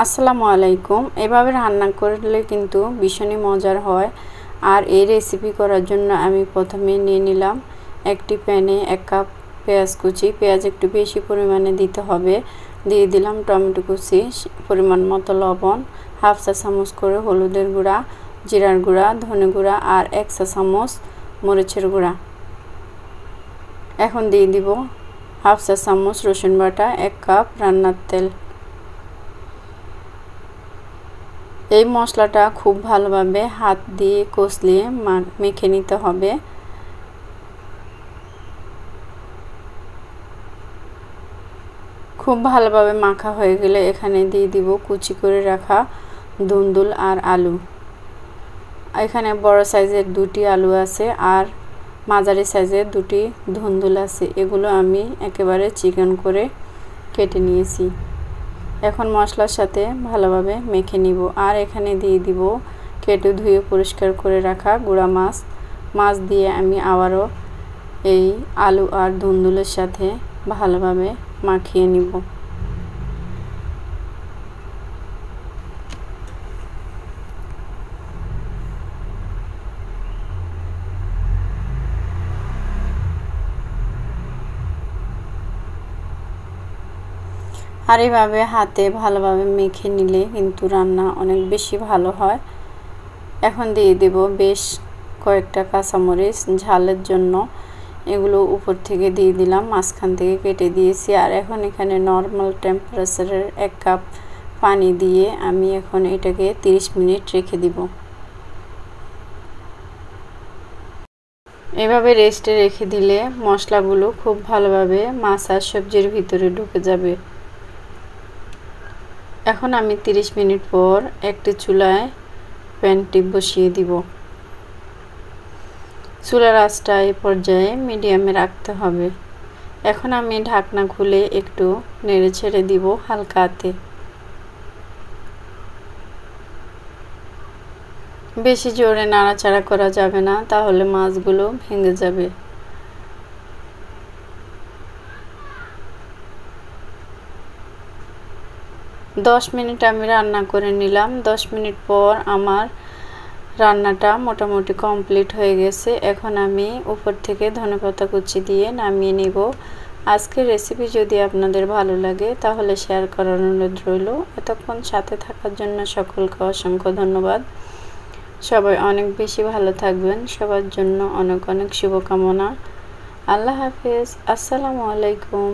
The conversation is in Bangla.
আসসালামু আলাইকুম। এভাবে রান্না করলে কিন্তু ভীষণই মজার হয়। আর এই রেসিপি করার জন্য আমি প্রথমে নিয়ে নিলাম একটি প্যানে 1 কাপ পেঁয়াজ কুচি। পেঁয়াজ একটু বেশি পরিমাণে দিতে হবে। দিয়ে দিলাম টমেটো কুচি, পরিমাণ মতো লবণ, হাফ চা চামচ করে হলুদের গুঁড়া, জিরার গুঁড়া, ধনে গুঁড়া আর 1 চা চামচ মরিচের গুঁড়া। এখন দিয়ে দিব হাফ চা চামচ রসুন বাটা, 1 কাপ রান্নার তেল। এই মশলাটা খুব ভালোভাবে হাত দিয়ে কষলিয়ে মেখে নিতে হবে। খুব ভালোভাবে মাখা হয়ে গেলে এখানে দিয়ে দিব কুচি করে রাখা ধুন্দুল আর আলু। এখানে বড় সাইজের 2টি আলু আছে আর মাঝারি সাইজের 2টি ধুন্দুল আছে। এগুলো আমি একেবারে চিকন করে কেটে নিয়েছি। এখন মশলার সাথে ভালোভাবে মেখে নিব। আর এখানে দিয়ে দিব কেটে ধুয়ে পরিষ্কার করে রাখা গুঁড়া মাছ দিয়ে আমি আবারও এই আলু আর ধুন্দুলের সাথে ভালোভাবে মাখিয়ে নিব। আর এইভাবে হাতে ভালোভাবে মেখে নিলে কিন্তু রান্না অনেক বেশি ভালো হয়। এখন দিয়ে দেব বেশ কয়েকটা কাঁচামরিচ ঝালের জন্য। এগুলো উপর থেকে দিয়ে দিলাম, মাঝখান থেকে কেটে দিয়েছি। আর এখন এখানে নর্মাল টেম্পারেচারের 1 কাপ পানি দিয়ে আমি এখন এটাকে 30 মিনিট রেখে দিব। এভাবে রেস্টে রেখে দিলে মশলাগুলো খুব ভালোভাবে মাছ আর সবজির ভিতরে ঢুকে যাবে। এখন আমি 30 মিনিট পর একটি চুলায় প্যানটি বসিয়ে দিব। চুলার আঁচটা এই পর্যায়ে মিডিয়ামে রাখতে হবে। এখন আমি ঢাকনা খুলে একটু নেড়ে ছেড়ে দিব হালকা হাতে। বেশি জোরে নাড়াচাড়া করা যাবে না, তাহলে মাছগুলো ভেঙে যাবে। দশ মিনিট আমি রান্না করে নিলাম। 10 মিনিট পর আমার রান্নাটা মোটামুটি কমপ্লিট হয়ে গেছে। এখন আমি উপর থেকে ধনেপাতা কুচি দিয়ে নামিয়ে নেব। আজকের রেসিপি যদি আপনাদের ভালো লাগে তাহলে শেয়ার করার অনুরোধ রইল। এতক্ষণ সাথে থাকার জন্য সকলকে অসংখ্য ধন্যবাদ। সবাই অনেক বেশি ভালো থাকবেন। সবার জন্য অনেক অনেক শুভকামনা। আল্লাহ হাফেজ। আসসালামু আলাইকুম।